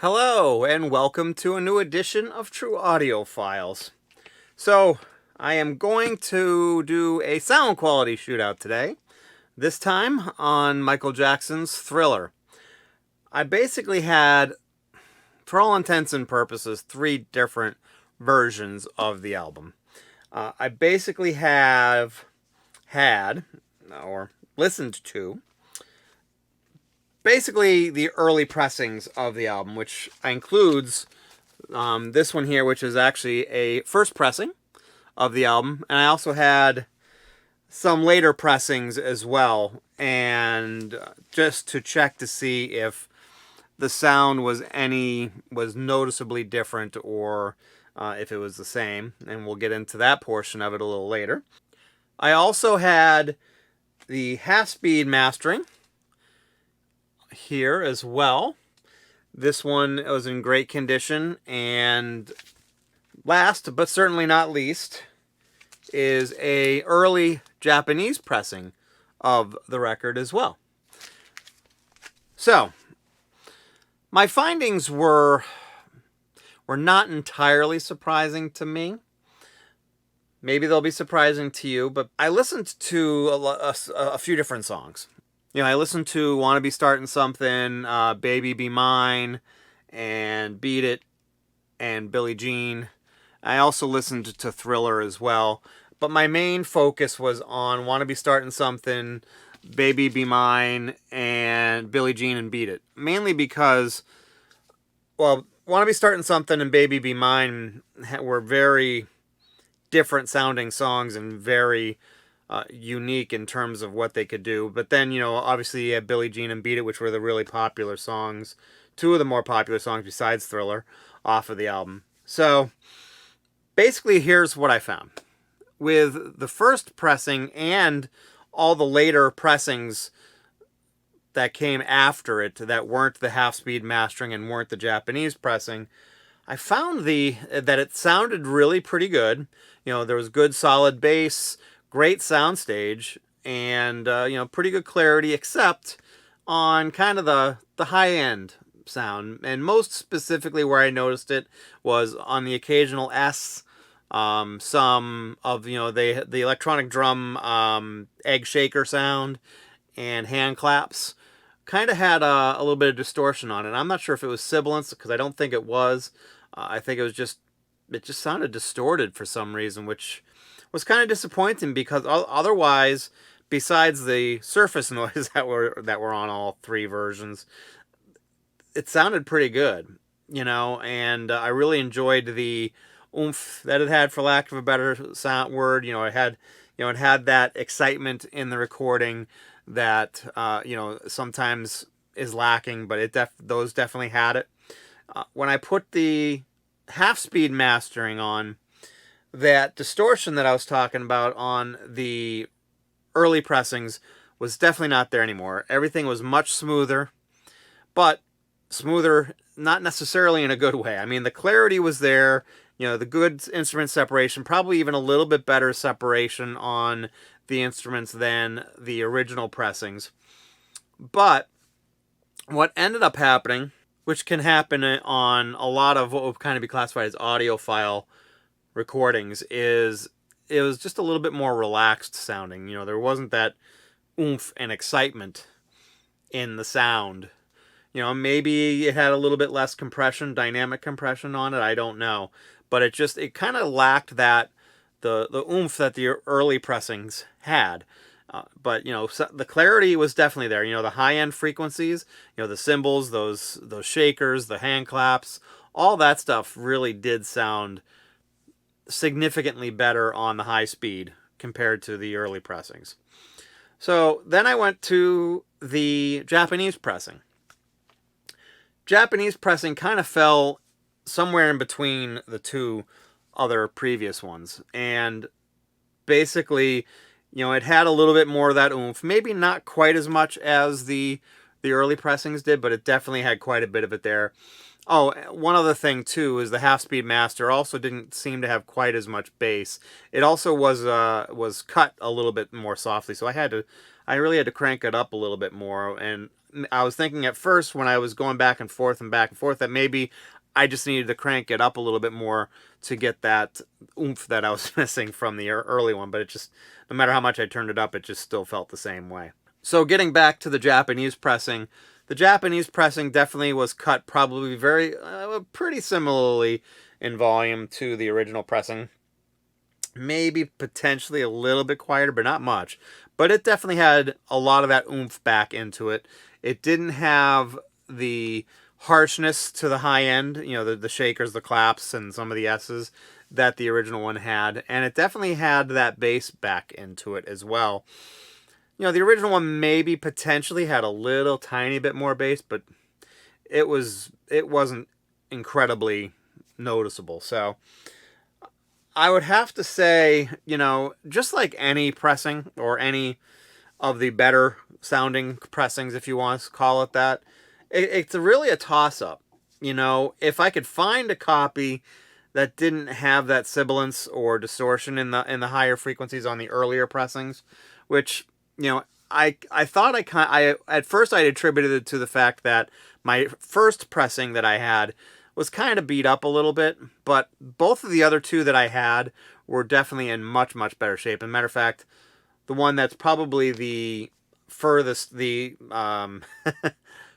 Hello, and welcome to a new edition of True Audio Files. So, I am going to do a sound quality shootout today, this time on Michael Jackson's Thriller. I basically had, for all intents and purposes, three different versions of the album. I basically have had, or listened to, basically the early pressings of the album, which includes this one here, which is actually a first pressing of the album, and I also had some later pressings as well, and just to check to see if the sound was noticeably different or if it was the same, and we'll get into that portion of it a little later. I also had the half-speed mastering here as well. This one was in great condition, and last but certainly not least is a early Japanese pressing of the record as well. So, my findings were not entirely surprising to me. Maybe they'll be surprising to you, but I listened to a few different songs. I listened to Wanna Be Starting Something, Baby Be Mine, and Beat It, and Billie Jean. I also listened to Thriller as well, but my main focus was on Wanna Be Starting Something, Baby Be Mine, and Billie Jean and Beat It. Mainly because, well, Wanna Be Starting Something and Baby Be Mine were very different sounding songs and very unique in terms of what they could do. But then, obviously you had Billie Jean and Beat It, which were the really popular songs, two of the more popular songs besides Thriller off of the album. So, basically, here's what I found. With the first pressing and all the later pressings that came after it that weren't the half-speed mastering and weren't the Japanese pressing, I found that it sounded really pretty good. There was good solid bass, great soundstage, and pretty good clarity, except on kind of the high-end sound. And most specifically where I noticed it was on the occasional S, some of the electronic drum egg shaker sound and hand claps kind of had a little bit of distortion on it. I'm not sure if it was sibilance, because I don't think it was. I think it just sounded distorted for some reason, which was kind of disappointing, because otherwise, besides the surface noise that were on all three versions, it sounded pretty good, and I really enjoyed the oomph that it had, for lack of a better sound word. It had that excitement in the recording that sometimes is lacking, but those definitely had it. When I put the half-speed mastering on, that distortion that I was talking about on the early pressings was definitely not there anymore. Everything was much smoother, but smoother not necessarily in a good way. I mean, the clarity was there, the good instrument separation, probably even a little bit better separation on the instruments than the original pressings. But what ended up happening, which can happen on a lot of what would kind of be classified as audiophile recordings, is it was just a little bit more relaxed sounding. There wasn't that oomph and excitement in the sound. Maybe it had a little bit less compression, dynamic compression on it, I don't know. But it kind of lacked that, the oomph that the early pressings had. But the clarity was definitely there. The high-end frequencies, the cymbals, those shakers, the hand claps, all that stuff really did sound significantly better on the high speed compared to the early pressings. So then I went to the Japanese pressing. Japanese pressing kind of fell somewhere in between the two other previous ones, and basically, it had a little bit more of that oomph. Maybe not quite as much as the early pressings did, but it definitely had quite a bit of it there. Oh, one other thing too is the half-speed master also didn't seem to have quite as much bass. It also was cut a little bit more softly, so I really had to crank it up a little bit more. And I was thinking at first when I was going back and forth that maybe I just needed to crank it up a little bit more to get that oomph that I was missing from the early one. But it just, no matter how much I turned it up, it just still felt the same way. So getting back to the Japanese pressing, definitely was cut probably pretty similarly in volume to the original pressing. Maybe potentially a little bit quieter, but not much. But it definitely had a lot of that oomph back into it. It didn't have the harshness to the high end, the shakers, the claps, and some of the S's that the original one had. And it definitely had that bass back into it as well. The original one maybe potentially had a little tiny bit more bass, but it wasn't incredibly noticeable. So I would have to say, just like any pressing or any of the better sounding pressings, if you want to call it that, it's really a toss-up. If I could find a copy that didn't have that sibilance or distortion in the higher frequencies on the earlier pressings, which, I thought at first I attributed it to the fact that my first pressing that I had was kind of beat up a little bit, but both of the other two that I had were definitely in much, much better shape. As a matter of fact, the one that's probably the furthest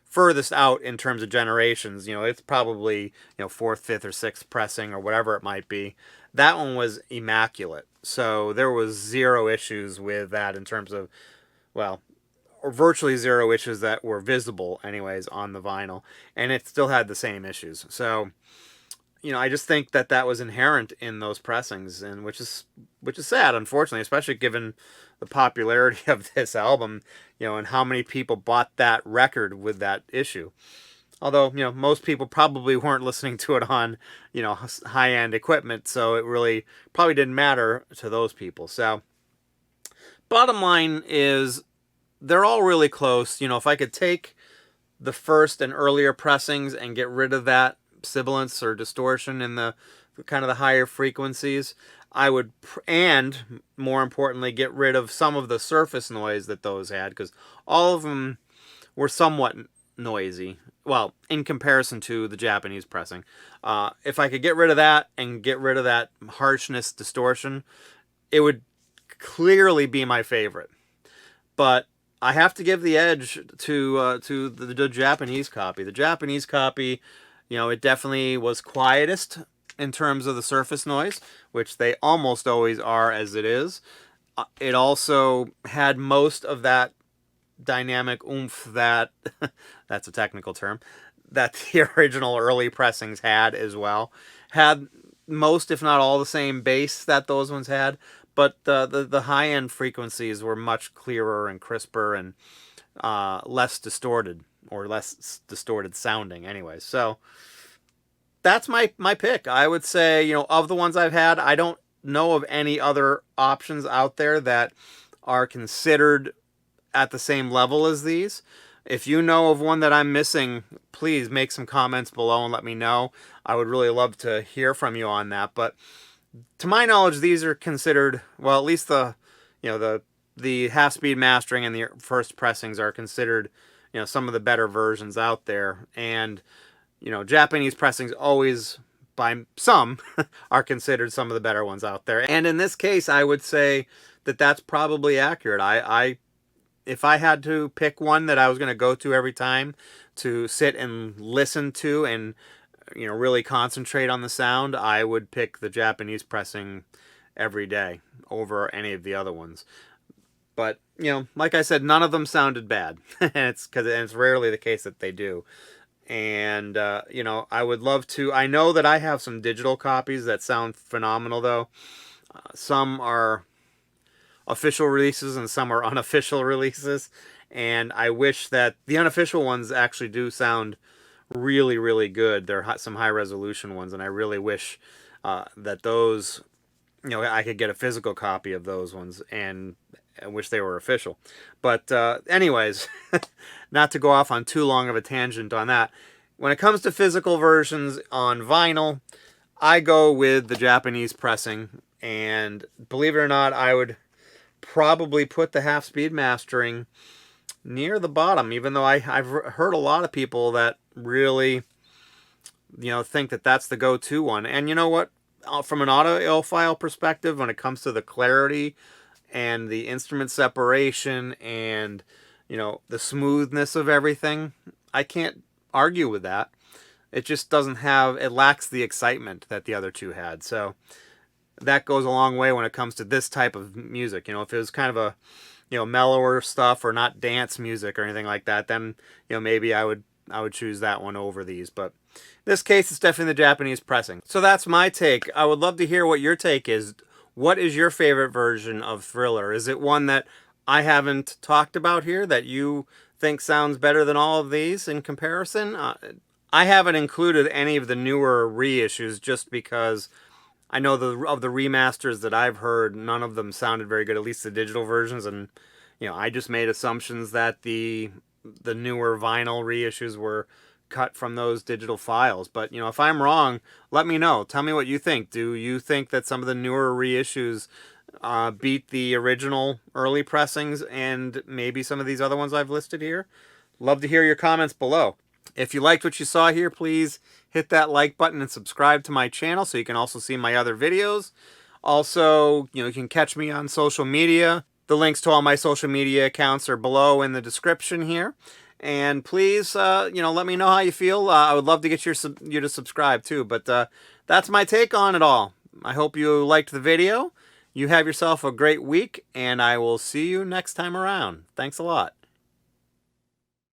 furthest out in terms of generations, it's probably, fourth, fifth, or sixth pressing or whatever it might be. That one was immaculate. So there was zero issues with that in terms of, well, or virtually zero issues that were visible anyways on the vinyl, and it still had the same issues. So, I just think that was inherent in those pressings, and which is sad, unfortunately, especially given the popularity of this album, and how many people bought that record with that issue. Although, most people probably weren't listening to it on, high-end equipment, so it really probably didn't matter to those people. So, bottom line is, they're all really close. If I could take the first and earlier pressings and get rid of that sibilance or distortion in the kind of the higher frequencies, I would, and more importantly, get rid of some of the surface noise that those had, because all of them were somewhat noisy. Well, in comparison to the Japanese pressing. If I could get rid of that and get rid of that harshness, distortion, it would clearly be my favorite. But I have to give the edge to the Japanese copy. The Japanese copy, it definitely was quietest in terms of the surface noise, which they almost always are as it is. It also had most of that dynamic oomph that, that's a technical term, that the original early pressings had as well. Had most, if not all, the same bass that those ones had. But the high-end frequencies were much clearer and crisper and less distorted, or less distorted sounding anyway. So that's my pick. I would say, of the ones I've had, I don't know of any other options out there that are considered at the same level as these. If you know of one that I'm missing, please make some comments below and let me know. I would really love to hear from you on that. But to my knowledge, these are considered, well, at least the half-speed mastering and the first pressings are considered, some of the better versions out there. And, Japanese pressings always, by some, are considered some of the better ones out there. And in this case, I would say that that's probably accurate. If I had to pick one that I was going to go to every time to sit and listen to and really concentrate on the sound, I would pick the Japanese pressing every day over any of the other ones. But, like I said, none of them sounded bad. And it's rarely the case that they do. And, I would love to, I know that I have some digital copies that sound phenomenal, though. Some are official releases and some are unofficial releases. And I wish that the unofficial ones actually do sound really, really good. There are some high resolution ones, and I really wish that those, I could get a physical copy of those ones, and I wish they were official. But anyways, not to go off on too long of a tangent on that, when it comes to physical versions on vinyl, I go with the Japanese pressing, and believe it or not, I would probably put the half-speed mastering near the bottom, even though I've heard a lot of people that really, think that that's the go-to one. And you know what? From an audiophile perspective, when it comes to the clarity and the instrument separation and, the smoothness of everything, I can't argue with that. It just it lacks the excitement that the other two had. So that goes a long way when it comes to this type of music. If it was kind of a, mellower stuff or not dance music or anything like that, then, maybe I would choose that one over these. But in this case, it's definitely the Japanese pressing. So that's my take. I would love to hear what your take is. What is your favorite version of Thriller? Is it one that I haven't talked about here that you think sounds better than all of these in comparison? I haven't included any of the newer reissues just because I know of the remasters that I've heard, none of them sounded very good, at least the digital versions, and I just made assumptions that the newer vinyl reissues were cut from those digital files. But if I'm wrong, let me know. Tell me what you think. Do you think that some of the newer reissues beat the original early pressings and maybe some of these other ones I've listed here? Love to hear your comments below. If you liked what you saw here, please hit that like button and subscribe to my channel so you can also see my other videos. Also, you can catch me on social media. The links to all my social media accounts are below in the description here. And please, let me know how you feel. I would love to get you to subscribe too. But that's my take on it all. I hope you liked the video. You have yourself a great week, and I will see you next time around. Thanks a lot.